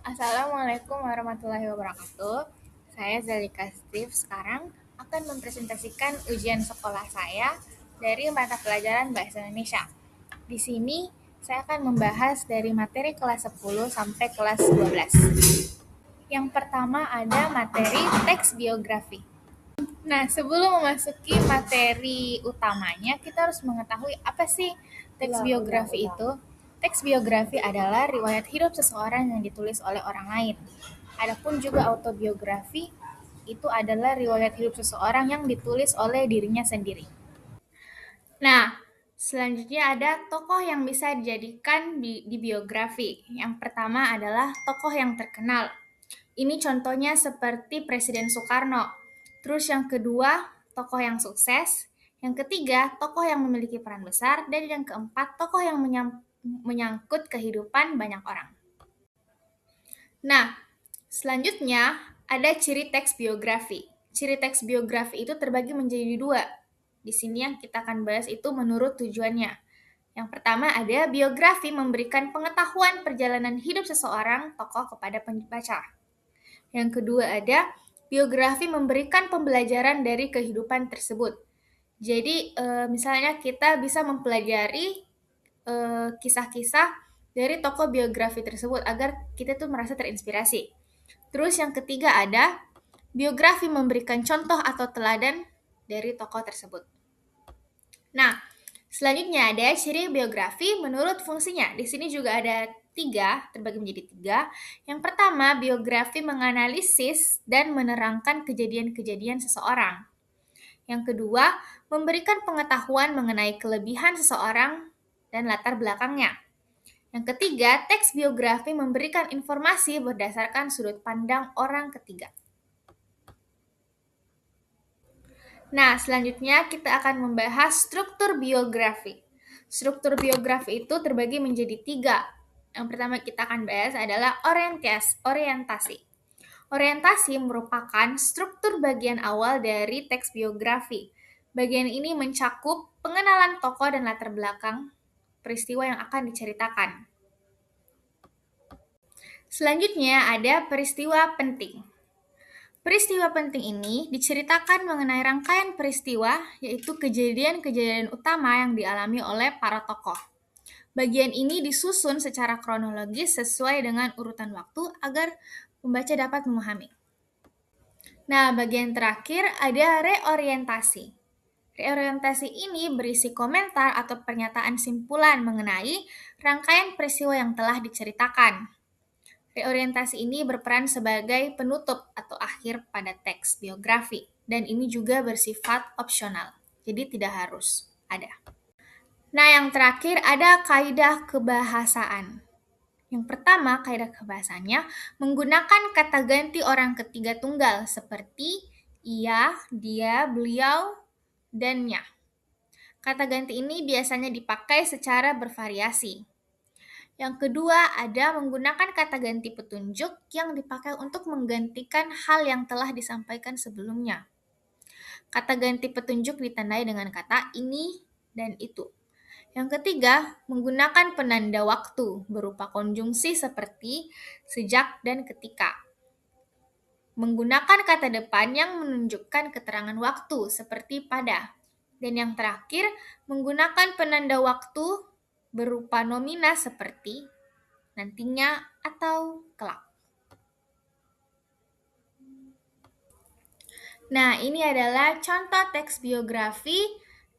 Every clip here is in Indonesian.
Assalamualaikum warahmatullahi wabarakatuh. Saya Zalika Steve sekarang akan mempresentasikan ujian sekolah saya dari mata pelajaran Bahasa Indonesia. Di sini saya akan membahas dari materi kelas 10 sampai kelas 12. Yang pertama ada materi teks biografi. Nah, sebelum memasuki materi utamanya, kita harus mengetahui apa sih teks biografi itu. Teks biografi adalah riwayat hidup seseorang yang ditulis oleh orang lain. Adapun juga autobiografi itu adalah riwayat hidup seseorang yang ditulis oleh dirinya sendiri. Nah, selanjutnya ada tokoh yang bisa dijadikan di biografi. Yang pertama adalah tokoh yang terkenal. Ini contohnya seperti Presiden Soekarno. Terus yang kedua, tokoh yang sukses. Yang ketiga, tokoh yang memiliki peran besar. Dan yang keempat, tokoh yang menyangkut kehidupan banyak orang. Nah, selanjutnya ada ciri teks biografi. Ciri teks biografi itu terbagi menjadi dua. Di sini yang kita akan bahas itu menurut tujuannya. Yang pertama ada biografi memberikan pengetahuan perjalanan hidup seseorang tokoh kepada pembaca. Yang kedua ada biografi memberikan pembelajaran dari kehidupan tersebut. Jadi misalnya kita bisa mempelajari kisah-kisah dari tokoh biografi tersebut agar kita tuh merasa terinspirasi. Terus yang ketiga ada biografi memberikan contoh atau teladan dari tokoh tersebut. Nah, selanjutnya ada ciri biografi menurut fungsinya. Di sini juga ada terbagi menjadi tiga. Yang pertama, biografi menganalisis dan menerangkan kejadian-kejadian seseorang. Yang kedua, memberikan pengetahuan mengenai kelebihan seseorang dan latar belakangnya. Yang ketiga, teks biografi memberikan informasi berdasarkan sudut pandang orang ketiga. Nah, selanjutnya kita akan membahas struktur biografi. Struktur biografi itu terbagi menjadi tiga. Yang pertama kita akan bahas adalah orientasi. Orientasi merupakan struktur bagian awal dari teks biografi. Bagian ini mencakup pengenalan tokoh dan latar belakang peristiwa yang akan diceritakan. Selanjutnya ada peristiwa penting. Peristiwa penting ini diceritakan mengenai rangkaian peristiwa, yaitu kejadian-kejadian utama yang dialami oleh para tokoh. Bagian ini disusun secara kronologis sesuai dengan urutan waktu agar pembaca dapat memahami. Nah, bagian terakhir ada reorientasi. Reorientasi ini berisi komentar atau pernyataan simpulan mengenai rangkaian peristiwa yang telah diceritakan. Reorientasi ini berperan sebagai penutup atau akhir pada teks biografi, dan ini juga bersifat opsional, jadi tidak harus ada. Nah, yang terakhir ada kaidah kebahasaan. Yang pertama, kaidah kebahasaannya menggunakan kata ganti orang ketiga tunggal seperti ia, dia, beliau, dan nya. Kata ganti ini biasanya dipakai secara bervariasi. Yang kedua, ada menggunakan kata ganti petunjuk yang dipakai untuk menggantikan hal yang telah disampaikan sebelumnya. Kata ganti petunjuk ditandai dengan kata ini dan itu. Yang ketiga, menggunakan penanda waktu berupa konjungsi seperti sejak dan ketika. Menggunakan kata depan yang menunjukkan keterangan waktu seperti pada. Dan yang terakhir, menggunakan penanda waktu berupa nomina seperti nantinya atau kelak. Nah, ini adalah contoh teks biografi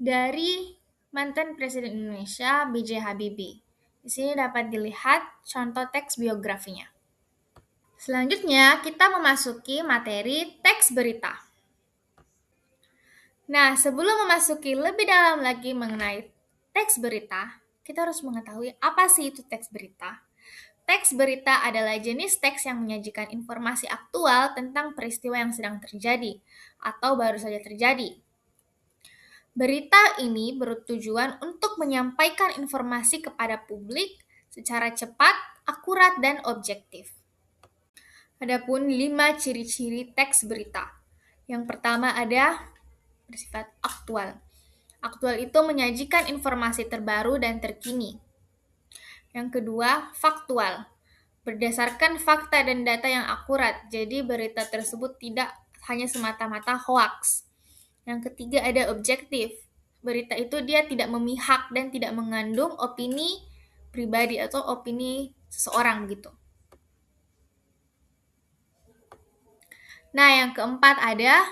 dari mantan Presiden Indonesia B.J. Habibie. Di sini dapat dilihat contoh teks biografinya. Selanjutnya, kita memasuki materi teks berita. Nah, sebelum memasuki lebih dalam lagi mengenai teks berita, kita harus mengetahui apa sih itu teks berita. Teks berita adalah jenis teks yang menyajikan informasi aktual tentang peristiwa yang sedang terjadi atau baru saja terjadi. Berita ini bertujuan untuk menyampaikan informasi kepada publik secara cepat, akurat, dan objektif. Adapun 5 ciri-ciri teks berita. Yang pertama ada bersifat aktual. Aktual itu menyajikan informasi terbaru dan terkini. Yang kedua, faktual. berdasarkan fakta dan data yang akurat. Jadi berita tersebut tidak hanya semata-mata hoaks. Yang ketiga ada objektif. Berita itu dia tidak memihak dan tidak mengandung opini pribadi atau opini seseorang gitu. Nah, yang keempat ada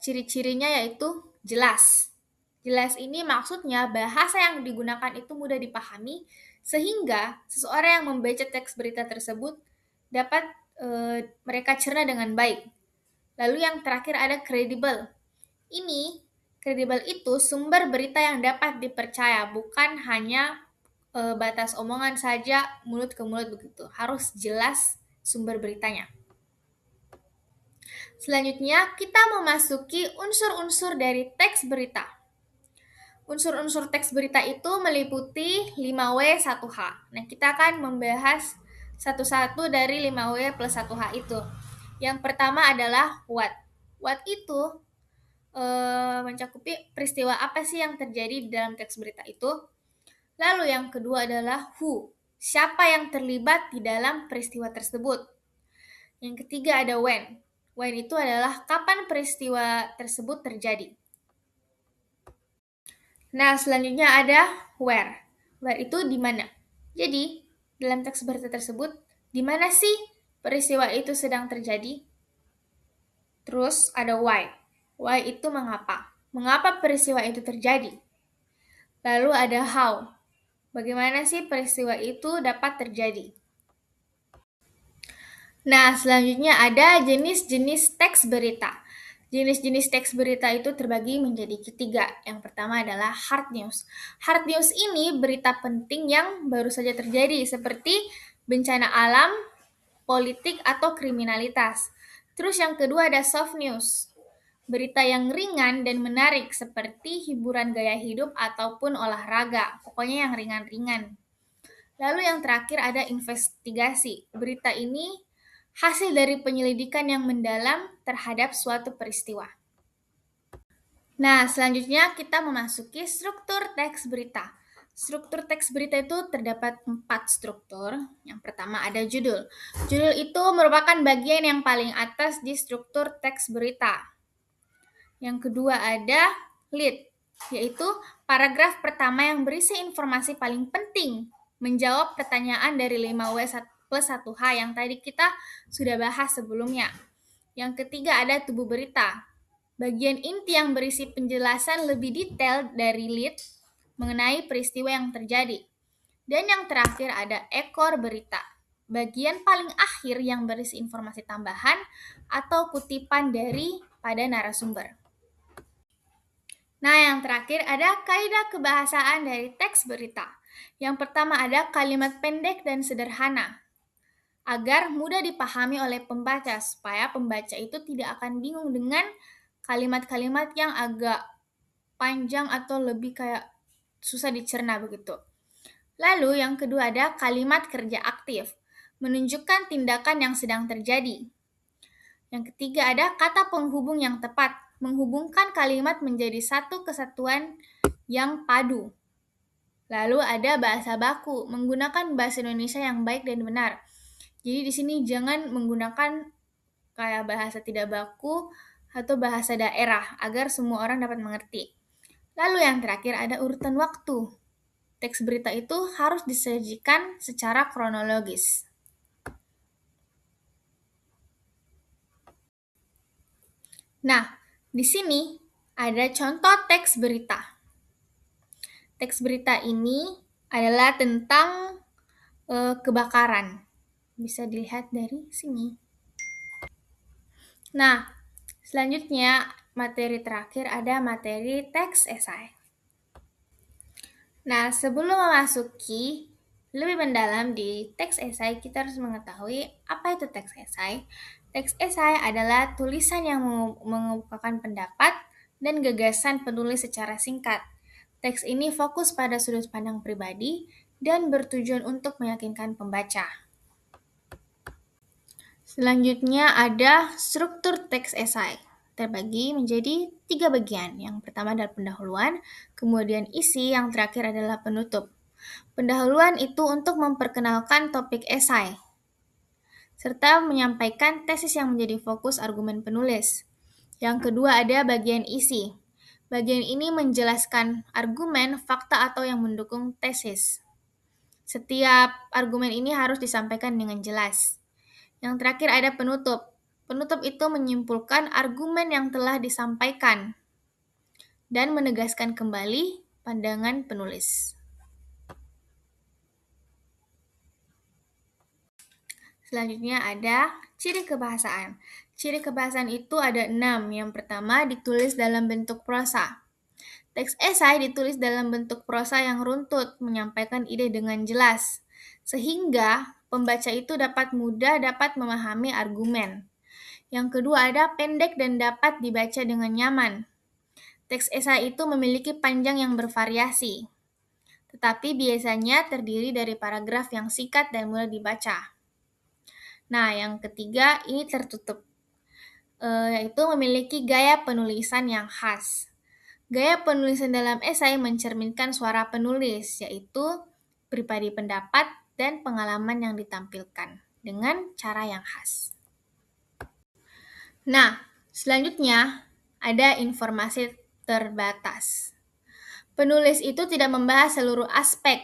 ciri-cirinya yaitu jelas. Jelas ini maksudnya bahasa yang digunakan itu mudah dipahami sehingga seseorang yang membaca teks berita tersebut dapat mereka cerna dengan baik. Lalu yang terakhir ada kredibel. Ini kredibel itu sumber berita yang dapat dipercaya, bukan hanya batas omongan saja mulut ke mulut begitu. Harus jelas sumber beritanya. Selanjutnya, kita memasuki unsur-unsur dari teks berita. Unsur-unsur teks berita itu meliputi 5W1H. Nah, kita akan membahas satu-satu dari 5W plus 1H itu. Yang pertama adalah what. What itu mencakupi peristiwa apa sih yang terjadi di dalam teks berita itu. Lalu yang kedua adalah who. Siapa yang terlibat di dalam peristiwa tersebut. Yang ketiga ada when. When itu adalah kapan peristiwa tersebut terjadi. Nah, selanjutnya ada where. Where itu di mana. Jadi, dalam teks berita tersebut, di mana sih peristiwa itu sedang terjadi? Terus ada why. Why itu mengapa. Mengapa peristiwa itu terjadi? Lalu ada how. Bagaimana sih peristiwa itu dapat terjadi? Nah, selanjutnya ada jenis-jenis teks berita. Jenis-jenis teks berita itu terbagi menjadi ketiga. Yang pertama adalah hard news. Hard news ini berita penting yang baru saja terjadi, seperti bencana alam, politik, atau kriminalitas. Terus yang kedua ada soft news. Berita yang ringan dan menarik, seperti hiburan gaya hidup ataupun olahraga. Pokoknya yang ringan-ringan. Lalu yang terakhir ada investigasi. Berita ini hasil dari penyelidikan yang mendalam terhadap suatu peristiwa. Nah, selanjutnya kita memasuki struktur teks berita. Struktur teks berita itu terdapat 4 struktur. Yang pertama ada judul. Judul itu merupakan bagian yang paling atas di struktur teks berita. Yang kedua ada lead, yaitu paragraf pertama yang berisi informasi paling penting, menjawab pertanyaan dari 5W plus 1H yang tadi kita sudah bahas sebelumnya. Yang ketiga ada tubuh berita, bagian inti yang berisi penjelasan lebih detail dari lead mengenai peristiwa yang terjadi. Dan yang terakhir ada ekor berita, bagian paling akhir yang berisi informasi tambahan atau kutipan dari pada narasumber. Nah, yang terakhir ada kaidah kebahasaan dari teks berita. Yang pertama ada kalimat pendek dan sederhana, agar mudah dipahami oleh pembaca, supaya pembaca itu tidak akan bingung dengan kalimat-kalimat yang agak panjang atau lebih kayak susah dicerna begitu. Lalu yang kedua ada kalimat kerja aktif, menunjukkan tindakan yang sedang terjadi. Yang ketiga ada kata penghubung yang tepat, menghubungkan kalimat menjadi satu kesatuan yang padu. Lalu ada bahasa baku, menggunakan bahasa Indonesia yang baik dan benar. Jadi di sini jangan menggunakan kayak bahasa tidak baku atau bahasa daerah agar semua orang dapat mengerti. Lalu yang terakhir ada urutan waktu. Teks berita itu harus disajikan secara kronologis. Nah, di sini ada contoh teks berita. Teks berita ini adalah tentang kebakaran. Bisa dilihat dari sini. Nah, selanjutnya materi terakhir ada materi teks esai. Nah, sebelum memasuki lebih mendalam di teks esai, kita harus mengetahui apa itu teks esai. Teks esai adalah tulisan yang mengemukakan pendapat dan gagasan penulis secara singkat. Teks ini fokus pada sudut pandang pribadi dan bertujuan untuk meyakinkan pembaca. Selanjutnya ada struktur teks esai. Terbagi menjadi 3 bagian. Yang pertama adalah pendahuluan, kemudian isi, yang terakhir adalah penutup. Pendahuluan itu untuk memperkenalkan topik esai, serta menyampaikan tesis yang menjadi fokus argumen penulis. Yang kedua ada bagian isi. Bagian ini menjelaskan argumen, fakta, atau yang mendukung tesis. Setiap argumen ini harus disampaikan dengan jelas. Yang terakhir ada penutup. Penutup itu menyimpulkan argumen yang telah disampaikan dan menegaskan kembali pandangan penulis. Selanjutnya ada ciri kebahasaan. Ciri kebahasaan itu ada 6. Yang pertama, ditulis dalam bentuk prosa. Teks esai ditulis dalam bentuk prosa yang runtut, menyampaikan ide dengan jelas, sehingga pembaca itu dapat memahami argumen. Yang kedua ada pendek dan dapat dibaca dengan nyaman. Teks esai itu memiliki panjang yang bervariasi, tetapi biasanya terdiri dari paragraf yang singkat dan mudah dibaca. Nah, yang ketiga ini tertutup, yaitu memiliki gaya penulisan yang khas. Gaya penulisan dalam esai mencerminkan suara penulis, yaitu pribadi pendapat dan pengalaman yang ditampilkan dengan cara yang khas. Nah, selanjutnya ada informasi terbatas. Penulis itu tidak membahas seluruh aspek.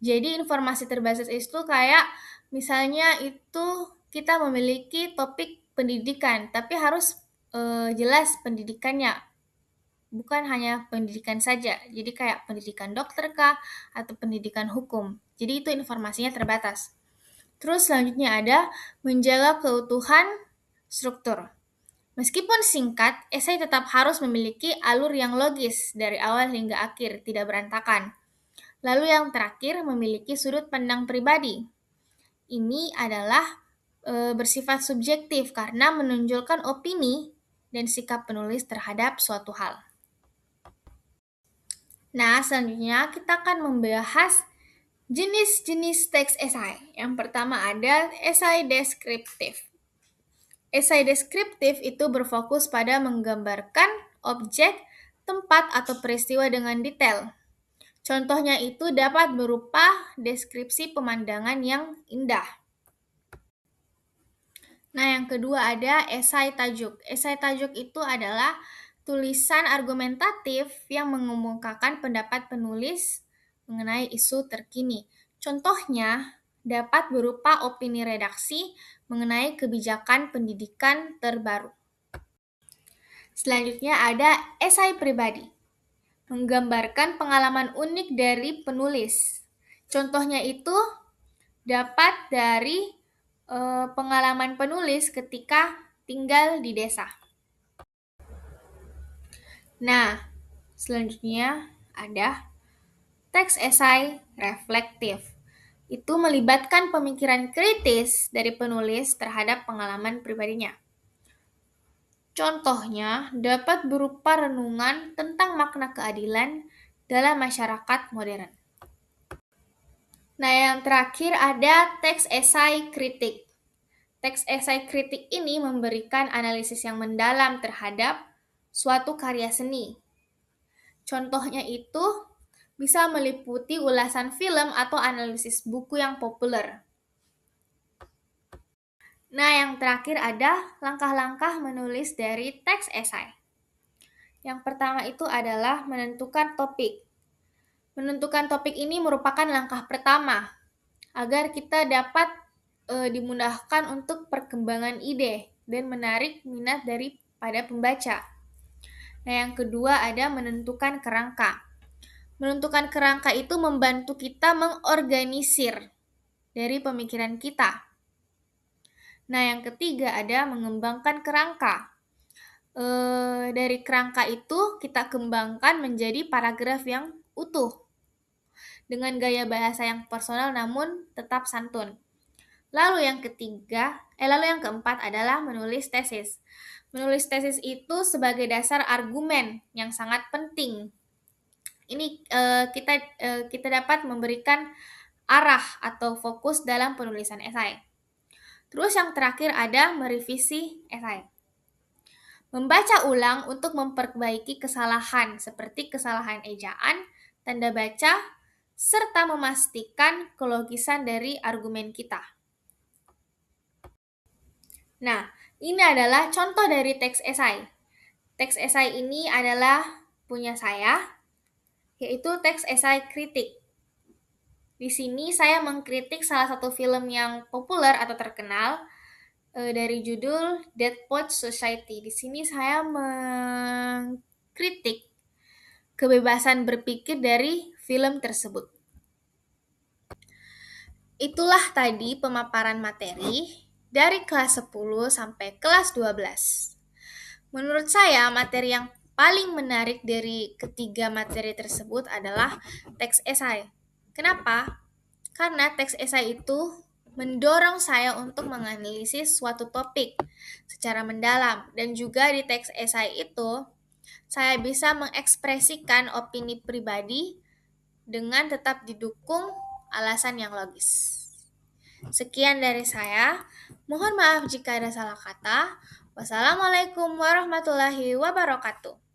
Jadi informasi terbatas itu kayak misalnya itu kita memiliki topik pendidikan, tapi harus jelas pendidikannya. Bukan hanya pendidikan saja, jadi kayak pendidikan dokter kah, atau pendidikan hukum. Jadi itu informasinya terbatas. Terus selanjutnya ada menjaga keutuhan struktur. Meskipun singkat, esai tetap harus memiliki alur yang logis dari awal hingga akhir, tidak berantakan. Lalu yang terakhir memiliki sudut pandang pribadi. Ini adalah bersifat subjektif karena menonjolkan opini dan sikap penulis terhadap suatu hal. Nah, selanjutnya kita akan membahas jenis-jenis teks esai. Yang pertama ada esai deskriptif. Esai deskriptif itu berfokus pada menggambarkan objek, tempat, atau peristiwa dengan detail. Contohnya itu dapat berupa deskripsi pemandangan yang indah. Nah, yang kedua ada esai tajuk. Esai tajuk itu adalah tulisan argumentatif yang mengemukakan pendapat penulis mengenai isu terkini. Contohnya dapat berupa opini redaksi mengenai kebijakan pendidikan terbaru. Selanjutnya ada esai pribadi, menggambarkan pengalaman unik dari penulis. Contohnya itu dapat dari pengalaman penulis ketika tinggal di desa. Nah, selanjutnya ada teks esai reflektif. Itu melibatkan pemikiran kritis dari penulis terhadap pengalaman pribadinya. Contohnya dapat berupa renungan tentang makna keadilan dalam masyarakat modern. Nah, yang terakhir ada teks esai kritik. Teks esai kritik ini memberikan analisis yang mendalam terhadap suatu karya seni. Contohnya itu bisa meliputi ulasan film atau analisis buku yang populer. Nah, yang terakhir ada langkah-langkah menulis dari teks esai. Yang pertama itu adalah menentukan topik. Menentukan topik ini merupakan langkah pertama agar kita dapat dimudahkan untuk perkembangan ide dan menarik minat daripada pembaca. Nah, yang kedua ada menentukan kerangka. Menentukan kerangka itu membantu kita mengorganisir dari pemikiran kita. Nah, yang ketiga ada mengembangkan kerangka. Dari kerangka itu kita kembangkan menjadi paragraf yang utuh dengan gaya bahasa yang personal namun tetap santun. Lalu yang keempat adalah menulis tesis. Menulis tesis itu sebagai dasar argumen yang sangat penting. Ini kita dapat memberikan arah atau fokus dalam penulisan esai. Terus yang terakhir ada merevisi esai. Membaca ulang untuk memperbaiki kesalahan seperti kesalahan ejaan, tanda baca, serta memastikan kelogisan dari argumen kita. Nah, ini adalah contoh dari teks esai. Teks esai ini adalah punya saya, yaitu teks esai kritik. Di sini saya mengkritik salah satu film yang populer atau terkenal dari judul Dead Poets Society. Di sini saya mengkritik kebebasan berpikir dari film tersebut. Itulah tadi pemaparan materi dari kelas 10 sampai kelas 12. Menurut saya, materi yang paling menarik dari ketiga materi tersebut adalah teks esai. Kenapa? Karena teks esai itu mendorong saya untuk menganalisis suatu topik secara mendalam, dan juga di teks esai itu saya bisa mengekspresikan opini pribadi dengan tetap didukung alasan yang logis. Sekian dari saya. Mohon maaf jika ada salah kata. Wassalamualaikum warahmatullahi wabarakatuh.